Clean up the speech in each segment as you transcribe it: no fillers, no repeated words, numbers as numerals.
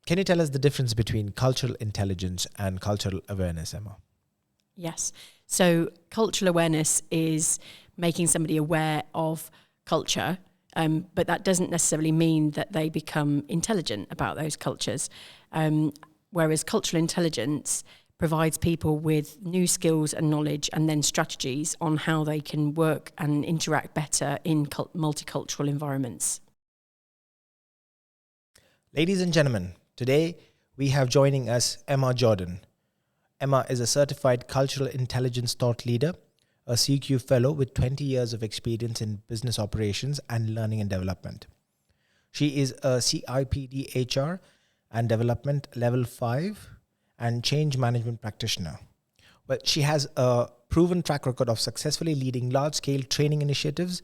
Can you tell us the difference between cultural intelligence and cultural awareness, Emma? Yes. So cultural awareness is making somebody aware of culture, but that doesn't necessarily mean that they become intelligent about those cultures. Whereas cultural intelligence provides people with new skills and knowledge and then strategies on how they can work and interact better in multicultural environments. Ladies and gentlemen, today we have joining us Emma Jordaan. Emma is a certified cultural intelligence thought leader, a CQ fellow with 20 years of experience in business operations and learning and development. She is a CIPD HR and development level 5 and change management practitioner. Well, she has a proven track record of successfully leading large-scale training initiatives,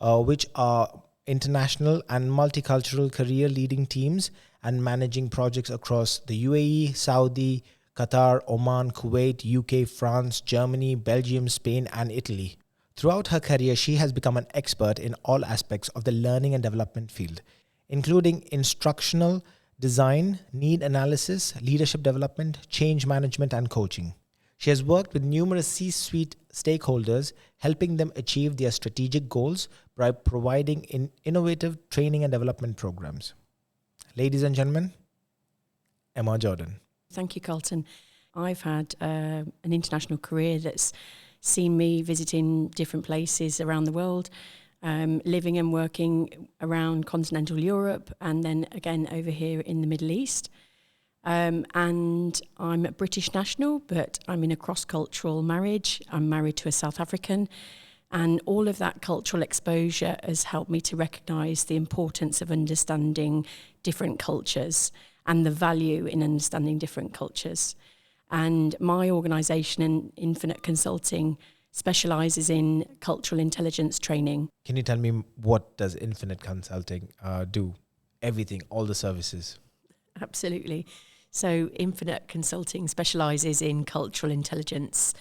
which are international and multicultural career leading teams and managing projects across the UAE, Saudi, Qatar, Oman, Kuwait, UK, France, Germany, Belgium, Spain, and Italy. Throughout her career, she has become an expert in all aspects of the learning and development field, including instructional design, need analysis, leadership development, change management, and coaching. She has worked with numerous C-suite stakeholders, helping them achieve their strategic goals by providing innovative training and development programs. Ladies and gentlemen, Emma Jordaan. Thank you, Carlton. I've had an international career that's seen me visiting different places around the world, living and working around continental Europe and then again over here in the Middle East. And I'm a British national, but I'm in a cross-cultural marriage. I'm married to a South African. And all of that cultural exposure has helped me to recognise the importance of understanding different cultures and the value in understanding different cultures. And my organisation, Infinite Consulting, specialises in cultural intelligence training. Can you tell me what does Infinite Consulting do? Everything, all the services. Absolutely. So Infinite Consulting specialises in cultural intelligence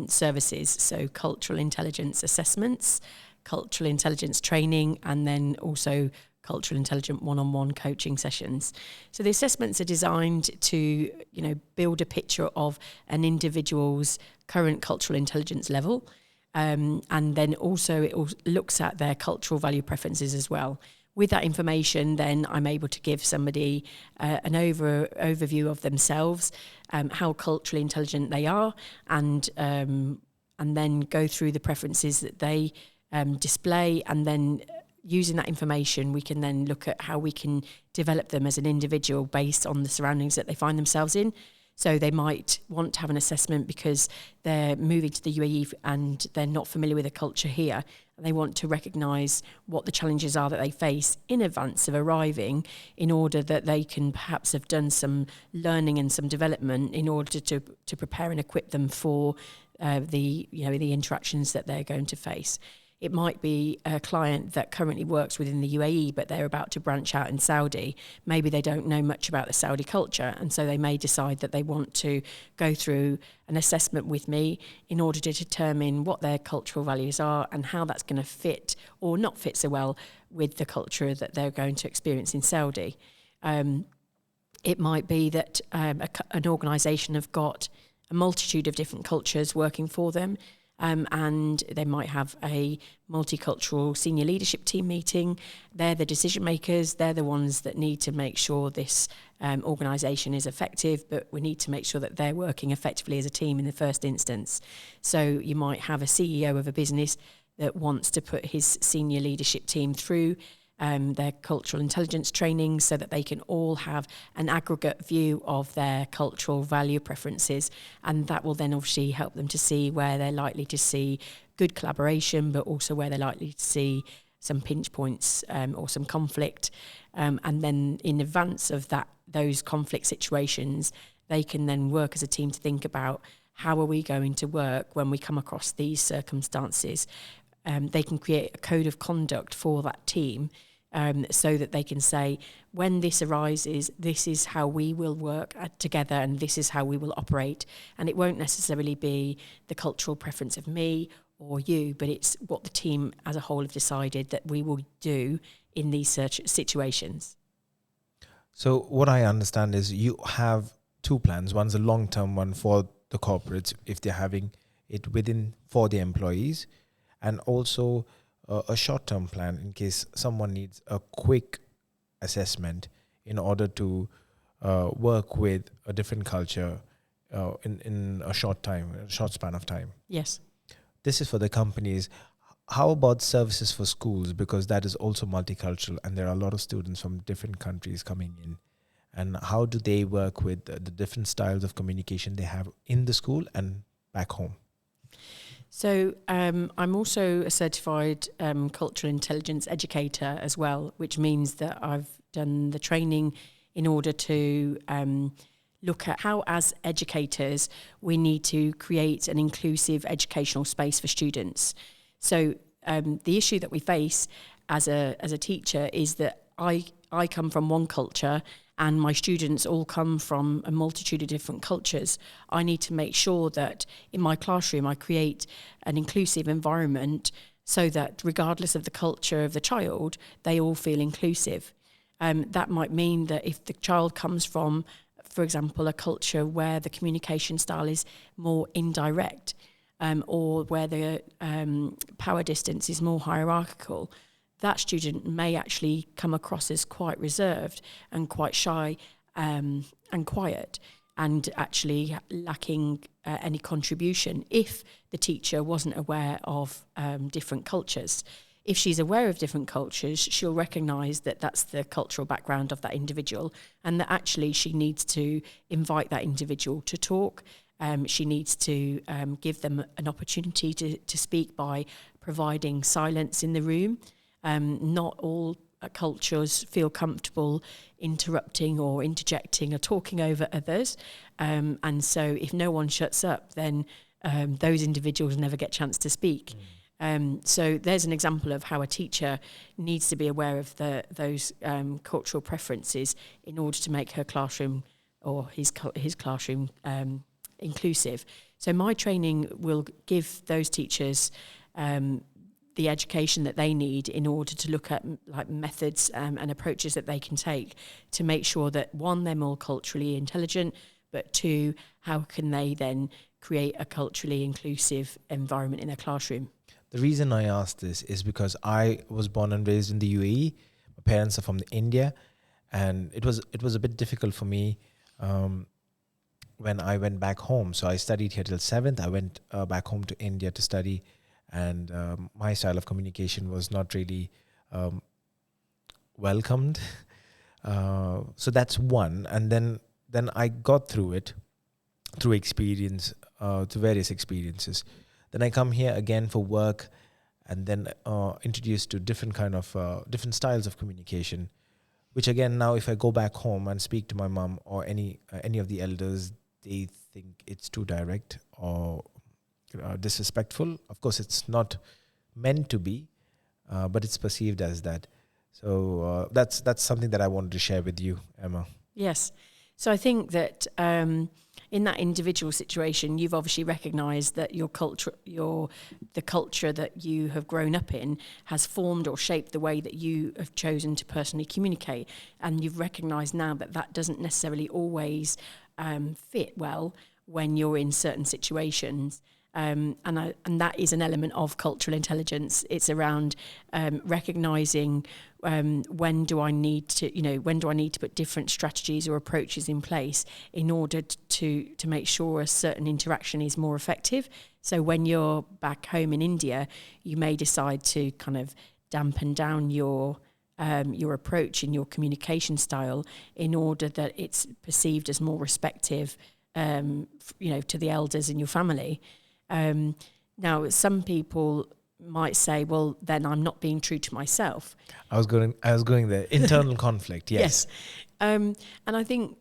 services, so cultural intelligence assessments, cultural intelligence training, and then also cultural intelligent one-on-one coaching sessions. So the assessments are designed to, build a picture of an individual's current cultural intelligence level, and then also it looks at their cultural value preferences as well. With that information, then I'm able to give somebody an overview of themselves, how culturally intelligent they are, and then go through the preferences that they display, and then using that information, we can then look at how we can develop them as an individual based on the surroundings that they find themselves in. So they might want to have an assessment because they're moving to the UAE and they're not familiar with the culture here. And they want to recognise what the challenges are that they face in advance of arriving, in order that they can perhaps have done some learning and some development in order to prepare and equip them for the interactions that they're going to face. It might be a client that currently works within the UAE, but they're about to branch out in Saudi. Maybe they don't know much about the Saudi culture, and so they may decide that they want to go through an assessment with me in order to determine what their cultural values are and how that's going to fit or not fit so well with the culture that they're going to experience in Saudi. It might be that an organisation have got a multitude of different cultures working for them. And they might have a multicultural senior leadership team meeting. They're the decision makers. They're the ones that need to make sure this organisation is effective, but we need to make sure that they're working effectively as a team in the first instance. So you might have a CEO of a business that wants to put his senior leadership team through their cultural intelligence training so that they can all have an aggregate view of their cultural value preferences, and that will then obviously help them to see where they're likely to see good collaboration, but also where they're likely to see some pinch points or some conflict, and then in advance of those conflict situations, they can then work as a team to think about how are we going to work when we come across these circumstances. They can create a code of conduct for that team, so that they can say, when this arises, this is how we will work together and this is how we will operate. And it won't necessarily be the cultural preference of me or you, but it's what the team as a whole have decided that we will do in these situations. So what I understand is you have two plans. One's a long-term one for the corporates if they're having it within for the employees, and also a short-term plan in case someone needs a quick assessment in order to work with a different culture in a short span of time. Yes. This is for the companies. How about services for schools? Because that is also multicultural and there are a lot of students from different countries coming in. And how do they work with the different styles of communication they have in the school and back home? So I'm also a certified cultural intelligence educator as well, which means that I've done the training in order to look at how, as educators, we need to create an inclusive educational space for students. So the issue that we face as a teacher is that I come from one culture and my students all come from a multitude of different cultures. I need to make sure that in my classroom I create an inclusive environment so that regardless of the culture of the child, they all feel inclusive. That might mean that if the child comes from, for example, a culture where the communication style is more indirect, or where the power distance is more hierarchical, that student may actually come across as quite reserved and quite shy and quiet, and actually lacking any contribution if the teacher wasn't aware of different cultures. If she's aware of different cultures, she'll recognise that that's the cultural background of that individual, and that actually she needs to invite that individual to talk. She needs to give them an opportunity to speak by providing silence in the room. Not all cultures feel comfortable interrupting or interjecting or talking over others. And so if no one shuts up, then those individuals never get a chance to speak. So there's an example of how a teacher needs to be aware of those cultural preferences in order to make her classroom or his classroom inclusive. So my training will give those teachers the education that they need in order to look at like methods and approaches that they can take to make sure that, one, they're more culturally intelligent, but two, how can they then create a culturally inclusive environment in their classroom. The reason I asked this is because I was born and raised in the UAE. My parents are from India, and it was a bit difficult for me when I went back home. So I studied here till 7th. I went back home to India to study, and my style of communication was not really welcomed. So that's one. And then I got through it through experience, through various experiences. Then I come here again for work, and then introduced to different different styles of communication, which again, now if I go back home and speak to my mom or any of the elders, they think it's too direct or disrespectful. Of course, it's not meant to be, but it's perceived as that. So that's something that I wanted to share with you, Emma. Yes. So I think that in that individual situation, you've obviously recognised that your culture, the culture that you have grown up in, has formed or shaped the way that you have chosen to personally communicate, and you've recognised now that that doesn't necessarily always fit well when you're in certain situations. And that is an element of cultural intelligence. It's around recognising when do I need to put different strategies or approaches in place in order to make sure a certain interaction is more effective. So when you're back home in India, you may decide to kind of dampen down your approach in your communication style in order that it's perceived as more respective, to the elders in your family. Now, some people might say, well, then I'm not being true to myself. I was going there. Internal conflict, yes. Yes. And I think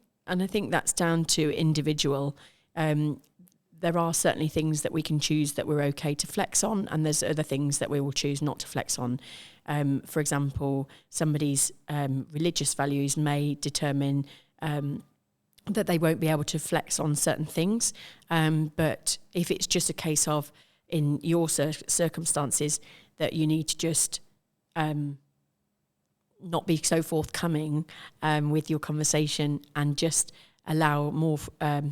that's down to individual. There are certainly things that we can choose that we're okay to flex on, and there's other things that we will choose not to flex on. For example, somebody's religious values may determine that they won't be able to flex on certain things. But if it's just a case of, in your circumstances, that you need to just not be so forthcoming with your conversation, and just allow more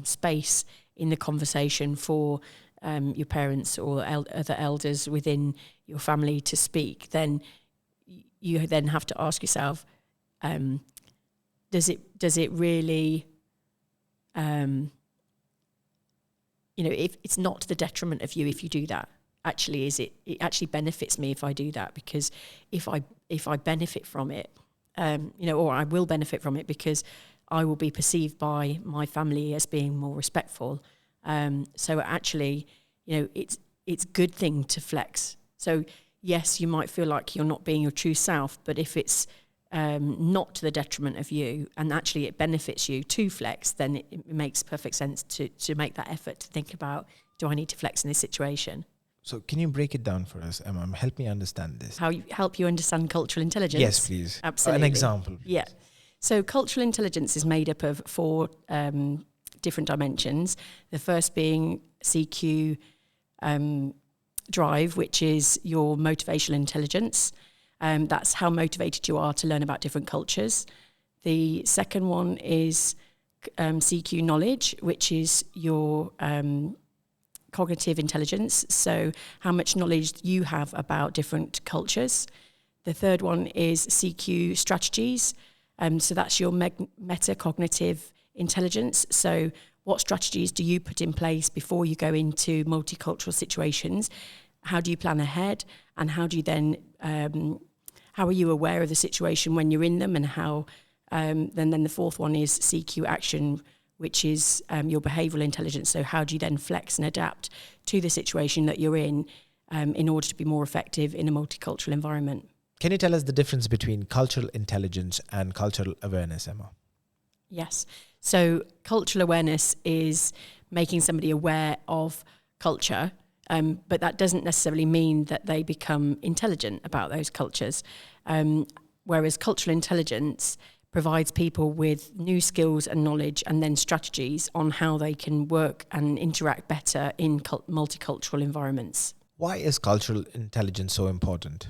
space in the conversation for your parents or other elders within your family to speak, then you then have to ask yourself, does it really, if it's not to the detriment of you if you do that? Actually, it actually benefits me if I do that, because if I benefit from it, or I will benefit from it because I will be perceived by my family as being more respectful. So actually, it's a good thing to flex. So yes, you might feel like you're not being your true self, but if it's not to the detriment of you, and actually it benefits you to flex, then it makes perfect sense to make that effort to think about, do I need to flex in this situation? So can you break it down for us, Emma? Help me understand this. Help you understand cultural intelligence? Yes, please. Absolutely. An example, please. Yeah. So cultural intelligence is made up of 4 different dimensions. The first being CQ drive, which is your motivational intelligence. That's how motivated you are to learn about different cultures. The second one is CQ knowledge, which is your cognitive intelligence, so how much knowledge you have about different cultures. The third one is CQ strategies, so that's your metacognitive intelligence. So what strategies do you put in place before you go into multicultural situations? How do you plan ahead, and how do you then how are you aware of the situation when you're in them, and how then the fourth one is CQ action, which is your behavioural intelligence. So how do you then flex and adapt to the situation that you're in order to be more effective in a multicultural environment? Can you tell us the difference between cultural intelligence and cultural awareness, Emma? Yes. So cultural awareness is making somebody aware of culture, but that doesn't necessarily mean that they become intelligent about those cultures. Whereas cultural intelligence provides people with new skills and knowledge, and then strategies on how they can work and interact better in multicultural environments. Why is cultural intelligence so important?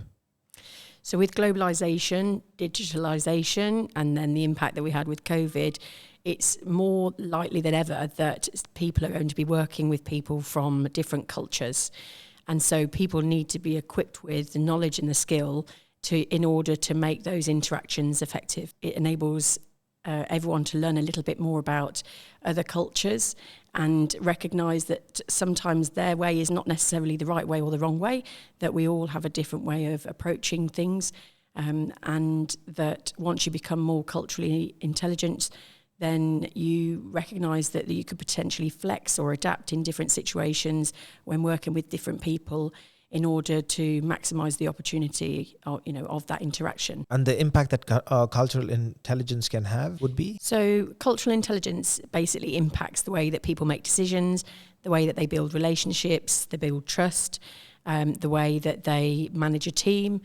So with globalization, digitalization, and then the impact that we had with COVID, it's more likely than ever that people are going to be working with people from different cultures. And so people need to be equipped with the knowledge and the skill in order to make those interactions effective. It enables everyone to learn a little bit more about other cultures and recognise that sometimes their way is not necessarily the right way or the wrong way, that we all have a different way of approaching things, and that once you become more culturally intelligent, then you recognise that you could potentially flex or adapt in different situations when working with different people, in order to maximise the opportunity of that interaction. And the impact that cultural intelligence can have would be? So cultural intelligence basically impacts the way that people make decisions, the way that they build relationships, they build trust, the way that they manage a team.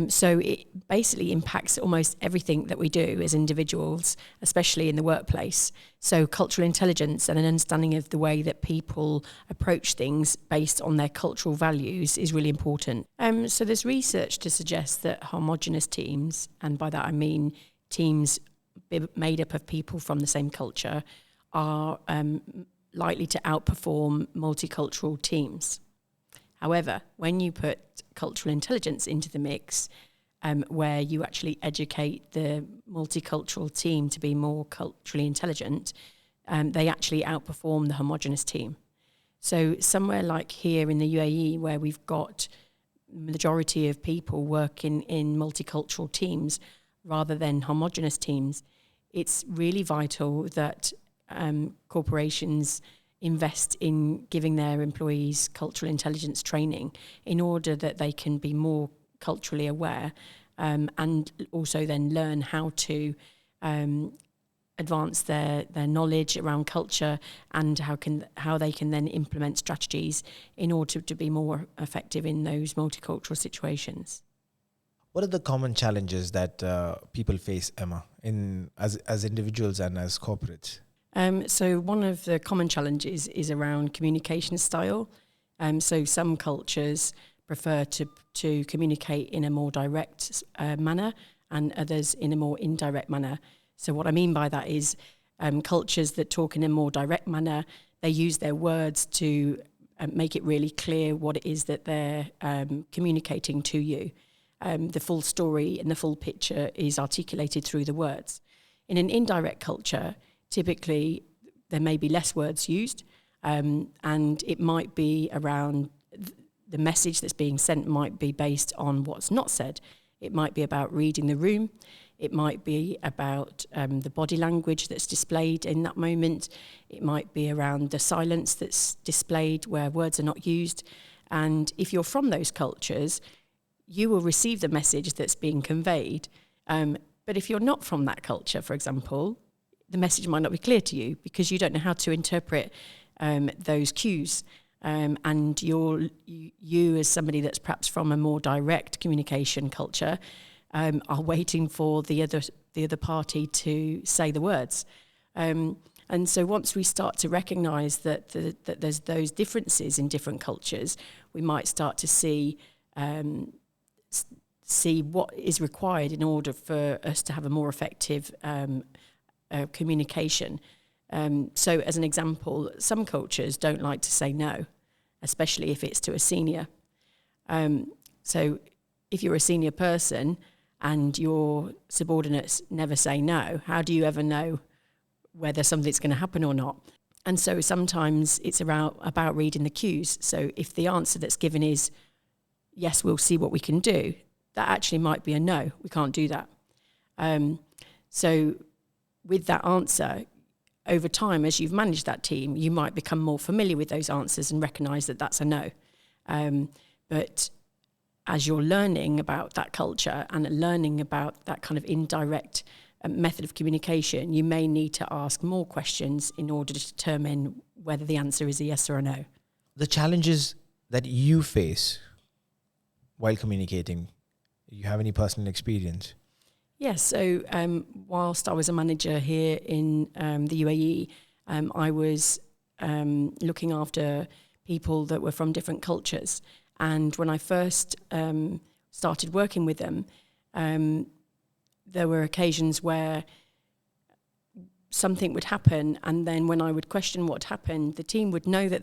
So it basically impacts almost everything that we do as individuals, especially in the workplace. So cultural intelligence and an understanding of the way that people approach things based on their cultural values is really important. So there's research to suggest that homogenous teams, and by that I mean teams made up of people from the same culture, are likely to outperform multicultural teams. However, when you put cultural intelligence into the mix, where you actually educate the multicultural team to be more culturally intelligent, they actually outperform the homogenous team. So somewhere like here in the UAE, where we've got majority of people working in multicultural teams rather than homogenous teams, it's really vital that corporations invest in giving their employees cultural intelligence training in order that they can be more culturally aware, and also then learn how to advance their knowledge around culture, and how they can then implement strategies in order to be more effective in those multicultural situations. What are the common challenges that people face, Emma, as individuals and as corporates? So one of the common challenges is around communication style. So some cultures prefer to communicate in a more direct manner, and others in a more indirect manner. So what I mean by that is cultures that talk in a more direct manner, they use their words to make it really clear what it is that they're communicating to you. The full story and the full picture is articulated through the words. In an indirect culture, typically there may be less words used, and it might be around the message that's being sent might be based on what's not said. It might be about reading the room. It might be about the body language that's displayed in that moment. It might be around the silence that's displayed where words are not used. And if you're from those cultures, you will receive the message that's being conveyed. But if you're not from that culture, for example, the message might not be clear to you because you don't know how to interpret those cues. And you as somebody that's perhaps from a more direct communication culture are waiting for the other party to say the words. And so once we start to recognise that there's those differences in different cultures, we might start to see what is required in order for us to have a more effective communication. So as an example, some cultures don't like to say no, especially if it's to a senior. So if you're a senior person and your subordinates never say no, how do you ever know whether something's going to happen or not? And so sometimes it's about reading the cues. So if the answer that's given is, yes, we'll see what we can do, that actually might be a no, we can't do that. So with that answer, over time, as you've managed that team, you might become more familiar with those answers and recognise that that's a no. But as you're learning about that culture and learning about that kind of indirect method of communication, you may need to ask more questions in order to determine whether the answer is a yes or a no. The challenges that you face while communicating, you have any personal experience? Yes, so whilst I was a manager here in the UAE, I was looking after people that were from different cultures. And when I first started working with them, there were occasions where something would happen, and then when I would question what happened, the team would know that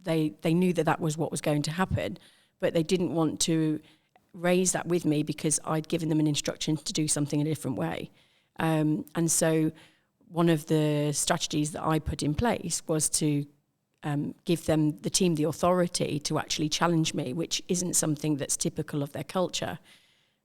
they knew that was what was going to happen, but they didn't want to raise that with me because I'd given them an instruction to do something in a different way. And so one of the strategies that I put in place was to give the team the authority to actually challenge me, which isn't something that's typical of their culture.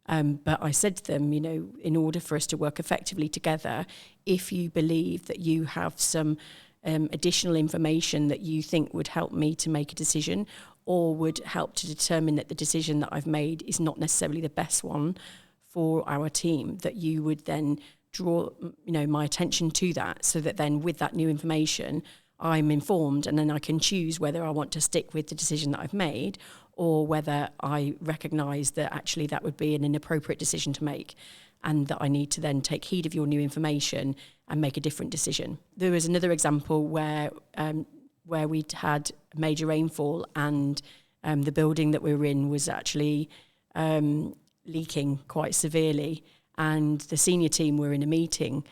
But I said to them, in order for us to work effectively together, if you believe that you have some additional information that you think would help me to make a decision or would help to determine that the decision that I've made is not necessarily the best one for our team, that you would then draw, my attention to that, so that then with that new information, I'm informed, and then I can choose whether I want to stick with the decision that I've made or whether I recognise that actually that would be an inappropriate decision to make, and that I need to then take heed of your new information and make a different decision. There was another example where we'd had major rainfall and the building that we were in was actually leaking quite severely, and the senior team were in a meeting,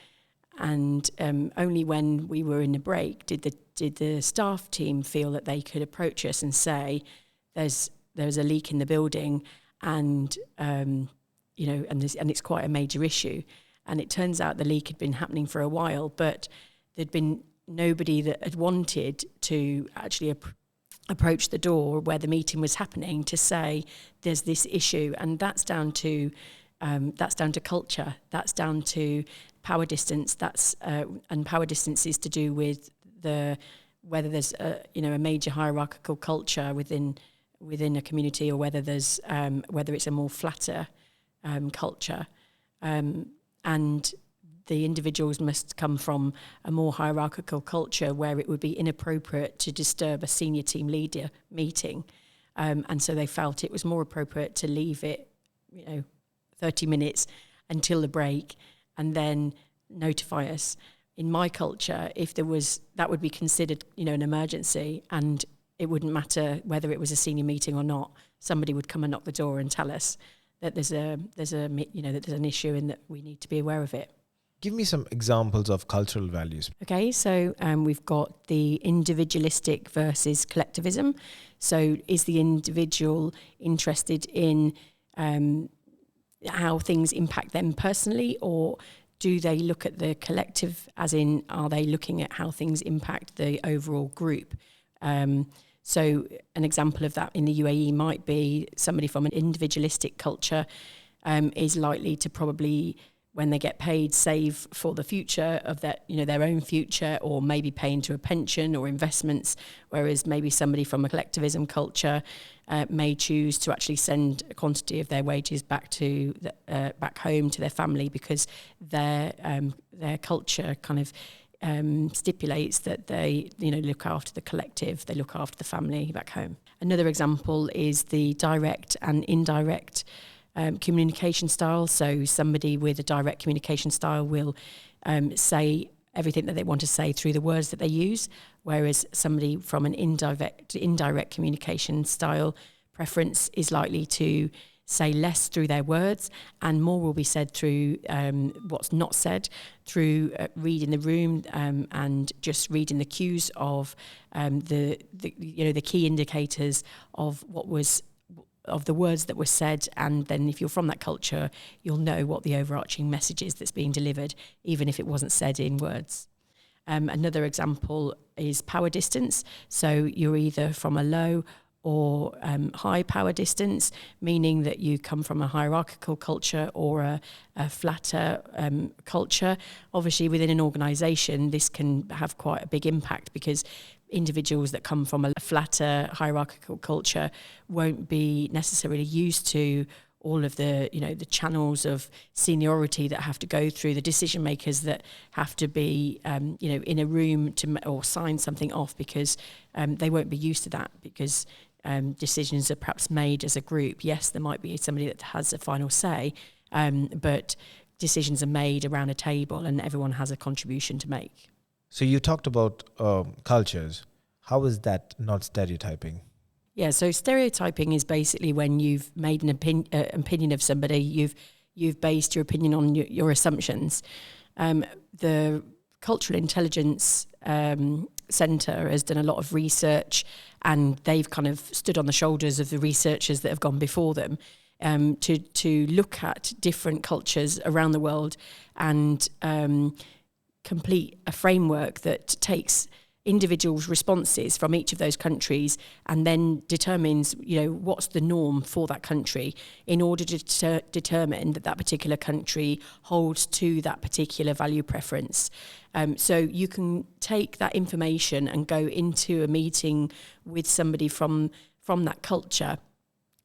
and only when we were in a break did the staff team feel that they could approach us and say, there's a leak in the building, and and it's quite a major issue. And it turns out the leak had been happening for a while, but there'd been nobody that had wanted to actually approach the door where the meeting was happening to say there's this issue, and that's down to culture, that's down to power distance, and power distance is to do with whether there's a major hierarchical culture within a community, or whether it's a more flatter culture, and the individuals must come from a more hierarchical culture where it would be inappropriate to disturb a senior team leader meeting, and so they felt it was more appropriate to leave it 30 minutes until the break and then notify us. In my culture, if there was, that would be considered an emergency, and it wouldn't matter whether it was a senior meeting or not. Somebody would come and knock the door and tell us that there's an issue and that we need to be aware of it. Give me some examples of cultural values. Okay, so we've got the individualistic versus collectivism. So is the individual interested in how things impact them personally, or do they look at the collective, as in, are they looking at how things impact the overall group? So an example of that in the UAE might be somebody from an individualistic culture is likely to probably, when they get paid, save for the future of their own future, or maybe pay into a pension or investments, whereas maybe somebody from a collectivism culture may choose to actually send a quantity of their wages back home to their family, because their culture kind of stipulates that they look after the collective, they look after the family back home. Another example is the direct and indirect communication style. So somebody with a direct communication style will say everything that they want to say through the words that they use, whereas somebody from an indirect communication style preference is likely to say less through their words, and more will be said through what's not said, through reading the room and just reading the cues of the key indicators of the words that were said. And then if you're from that culture, you'll know what the overarching message is that's being delivered, even if it wasn't said in words. Another example is power distance. So you're either from a low or high power distance, meaning that you come from a hierarchical culture or a flatter culture. Obviously, within an organisation, this can have quite a big impact, because individuals that come from a flatter hierarchical culture won't be necessarily used to all of the channels of seniority that have to go through, the decision makers that have to be in a room or sign something off, because they won't be used to that, because decisions are perhaps made as a group. Yes, there might be somebody that has a final say, but decisions are made around a table and everyone has a contribution to make. So you talked about cultures. How is that not stereotyping? Yeah, so stereotyping is basically when you've made an opinion of somebody, you've based your opinion on your assumptions. The Cultural Intelligence Centre has done a lot of research, and they've kind of stood on the shoulders of the researchers that have gone before them to look at different cultures around the world and complete a framework that takes individuals' responses from each of those countries and then determines, what's the norm for that country, in order to determine that particular country holds to that particular value preference. So you can take that information and go into a meeting with somebody from that culture.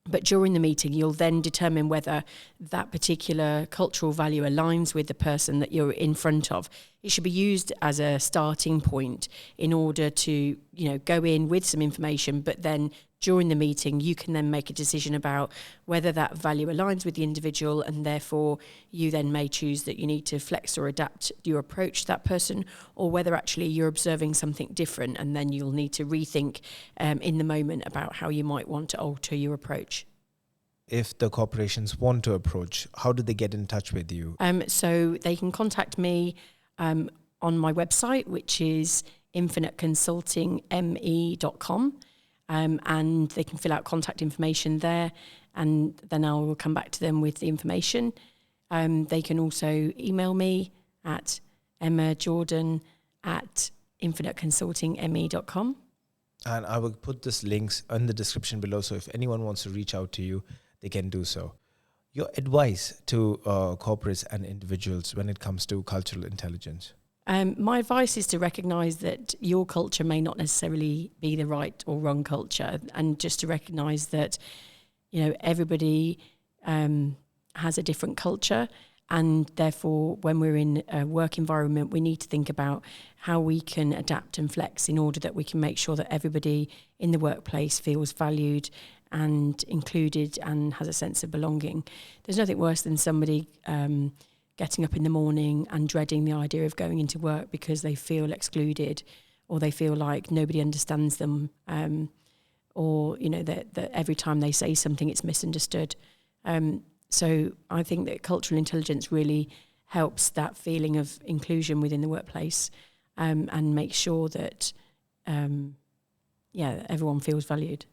But during the meeting, you'll then determine whether that particular cultural value aligns with the person that you're in front of. It should be used as a starting point in order to, go in with some information, but then during the meeting, you can then make a decision about whether that value aligns with the individual, and therefore you then may choose that you need to flex or adapt your approach to that person, or whether actually you're observing something different, and then you'll need to rethink in the moment about how you might want to alter your approach. If the corporations want to approach, how do they get in touch with you? So they can contact me on my website, which is infiniteconsultingme.com. And they can fill out contact information there, and then I will come back to them with the information. They can also email me at Emma Jordaan at infiniteconsultingme.com. And I will put this links in the description below, so if anyone wants to reach out to you, they can do so. Your advice to corporates and individuals when it comes to cultural intelligence? My advice is to recognise that your culture may not necessarily be the right or wrong culture, and just to recognise that, everybody has a different culture, and therefore when we're in a work environment, we need to think about how we can adapt and flex in order that we can make sure that everybody in the workplace feels valued and included and has a sense of belonging. There's nothing worse than somebody getting up in the morning and dreading the idea of going into work because they feel excluded, or they feel like nobody understands them, or that every time they say something it's misunderstood. So I think that cultural intelligence really helps that feeling of inclusion within the workplace, and makes sure that everyone feels valued.